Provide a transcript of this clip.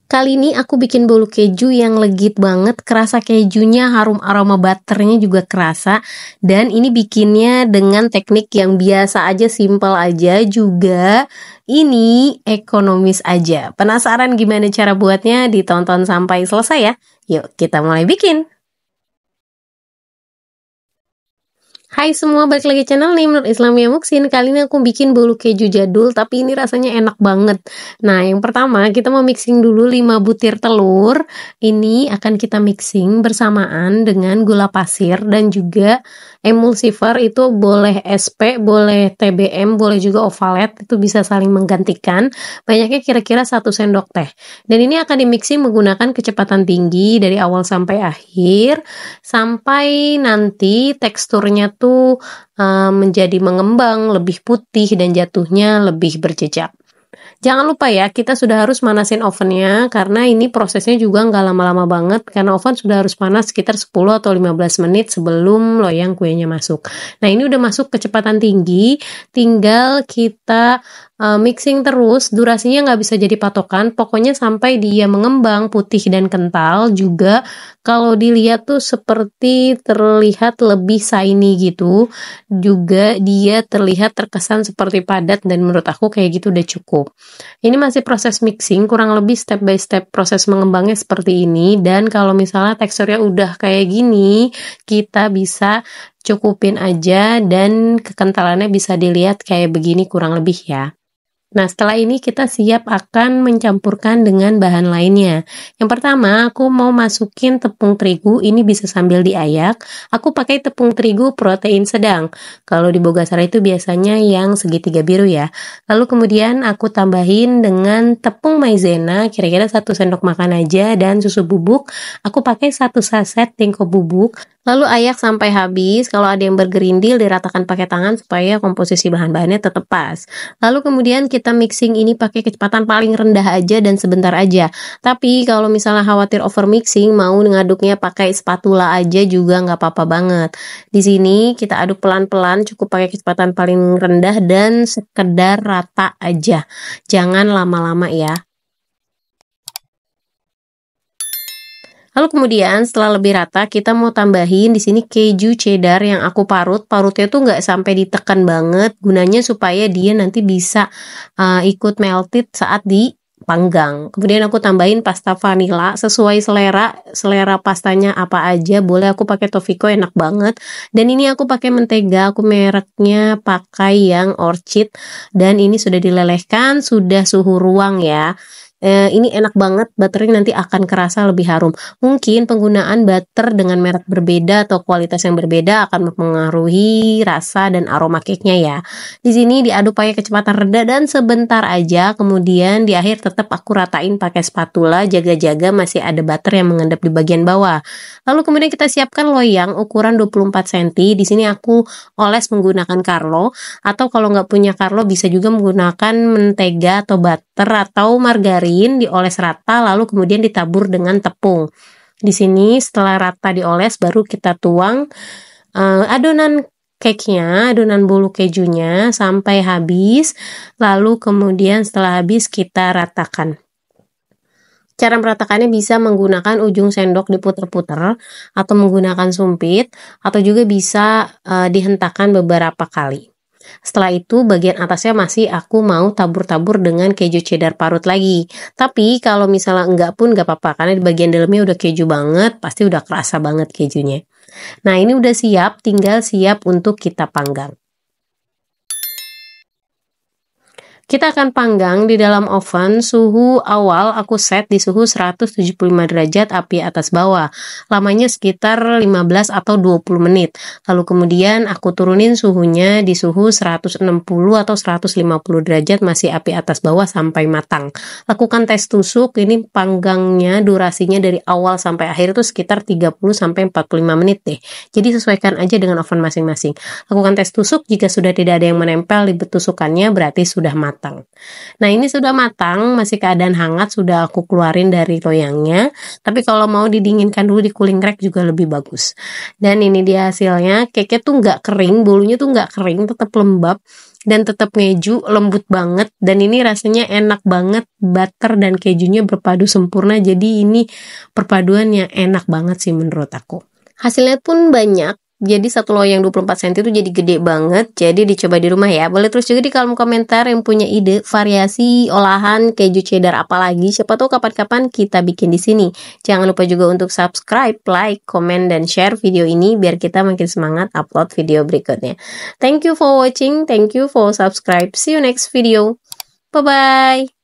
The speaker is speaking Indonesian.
Kali ini aku bikin bolu keju yang legit banget, kerasa kejunya, harum aroma butternya juga kerasa. Dan ini bikinnya dengan teknik yang biasa aja, simple aja, juga ini ekonomis aja. Penasaran gimana cara buatnya? Ditonton sampai selesai ya. Yuk kita mulai bikin. Hai semua, balik lagi channel nih Nur Islamia Muksin. Kali ini aku bikin bolu keju jadul, tapi ini rasanya enak banget. Nah, yang pertama kita mau mixing dulu 5 butir telur. Ini akan kita mixing bersamaan dengan gula pasir dan juga emulsifier. Itu boleh SP, boleh TBM, boleh juga ovalet. Itu bisa saling menggantikan. Banyaknya kira-kira 1 sendok teh. Dan ini akan di mixing menggunakan kecepatan tinggi dari awal sampai akhir, sampai nanti teksturnya tuh menjadi mengembang, lebih putih dan jatuhnya lebih berjejak. Jangan lupa ya, kita sudah harus manasin ovennya karena ini prosesnya juga nggak lama-lama banget karena oven sudah harus panas sekitar 10 atau 15 menit sebelum loyang kuenya masuk. Nah, ini udah masuk kecepatan tinggi, tinggal kita mixing terus, durasinya nggak bisa jadi patokan, pokoknya sampai dia mengembang putih dan kental. Juga kalau dilihat tuh seperti terlihat lebih shiny gitu, juga dia terlihat terkesan seperti padat, dan menurut aku kayak gitu udah cukup. Ini masih proses mixing, kurang lebih step by step proses mengembangnya seperti ini. Dan kalau misalnya teksturnya udah kayak gini, kita bisa cukupin aja dan kekentalannya bisa dilihat kayak begini kurang lebih ya. Nah, setelah ini kita siap akan mencampurkan dengan bahan lainnya. Yang pertama, aku mau masukin tepung terigu, ini bisa sambil diayak. Aku pakai tepung terigu protein sedang. Kalau di Bogasari itu biasanya yang segitiga biru ya. Lalu kemudian aku tambahin dengan tepung maizena, kira-kira 1 sendok makan aja, dan susu bubuk. Aku pakai 1 saset tingko bubuk. Lalu ayak sampai habis. Kalau ada yang bergerindil, diratakan pakai tangan supaya komposisi bahan-bahannya tetap pas. Lalu kemudian kita mixing ini pakai kecepatan paling rendah aja dan sebentar aja. Tapi kalau misalnya khawatir over mixing, mau ngaduknya pakai spatula aja juga nggak apa-apa banget. Di sini kita aduk pelan-pelan, cukup pakai kecepatan paling rendah dan sekedar rata aja. Jangan lama-lama ya. Lalu kemudian setelah lebih rata, kita mau tambahin di sini keju cheddar yang aku parut. Parutnya tuh nggak sampai ditekan banget, gunanya supaya dia nanti bisa ikut melted saat dipanggang. Kemudian aku tambahin pasta vanilla sesuai selera pastanya apa aja. Boleh aku pakai Tofiko, enak banget. Dan ini aku pakai mentega, aku mereknya pakai yang Orchid. Dan ini sudah dilelehkan, sudah suhu ruang ya. Ini enak banget, butternya nanti akan kerasa lebih harum. Mungkin penggunaan butter dengan merek berbeda atau kualitas yang berbeda akan mempengaruhi rasa dan aroma cake-nya ya. Di sini diaduk pakai kecepatan rendah dan sebentar aja, kemudian di akhir tetap aku ratain pakai spatula, jaga-jaga masih ada butter yang mengendap di bagian bawah. Lalu kemudian kita siapkan loyang ukuran 24 cm. Di sini aku oles menggunakan Carlo, atau kalau nggak punya Carlo bisa juga menggunakan mentega atau butter atau margarin. Dioles rata lalu kemudian ditabur dengan tepung. Di sini setelah rata dioles baru kita tuang adonan cake-nya, adonan bolu kejunya sampai habis. Lalu kemudian setelah habis kita ratakan. Cara meratakannya bisa menggunakan ujung sendok diputer-puter atau menggunakan sumpit, atau juga bisa dihentakkan beberapa kali. Setelah itu bagian atasnya masih aku mau tabur-tabur dengan keju cheddar parut lagi. Tapi kalau misalnya enggak pun enggak apa-apa, karena di bagian dalamnya udah keju banget, pasti udah kerasa banget kejunya. Nah, ini udah siap, tinggal siap untuk kita panggang. Kita akan panggang di dalam oven. Suhu awal aku set di suhu 175 derajat api atas bawah. Lamanya sekitar 15 atau 20 menit. Lalu kemudian aku turunin suhunya di suhu 160 atau 150 derajat masih api atas bawah sampai matang. Lakukan tes tusuk, ini panggangnya durasinya dari awal sampai akhir itu sekitar 30 sampai 45 menit deh. Jadi sesuaikan aja dengan oven masing-masing. Lakukan tes tusuk, jika sudah tidak ada yang menempel di tusukannya berarti sudah matang. matang. Nah ini sudah matang, masih keadaan hangat, sudah aku keluarin dari loyangnya. Tapi kalau mau didinginkan dulu di cooling rack juga lebih bagus. Dan ini dia hasilnya, cake-nya tuh nggak kering, bolunya tuh nggak kering, tetap lembab dan tetap ngeju, lembut banget. Dan ini rasanya enak banget, butter dan kejunya berpadu sempurna. Jadi ini perpaduan yang enak banget sih menurut aku. Hasilnya pun banyak. Jadi satu loyang 24 cm itu jadi gede banget. Jadi dicoba di rumah ya. Boleh terus juga di kolom komentar yang punya ide variasi olahan keju cheddar apa lagi. Siapa tahu kapan-kapan kita bikin di sini. Jangan lupa juga untuk subscribe, like, komen, dan share video ini biar kita makin semangat upload video berikutnya. Thank you for watching. Thank you for subscribe. See you next video. Bye-bye.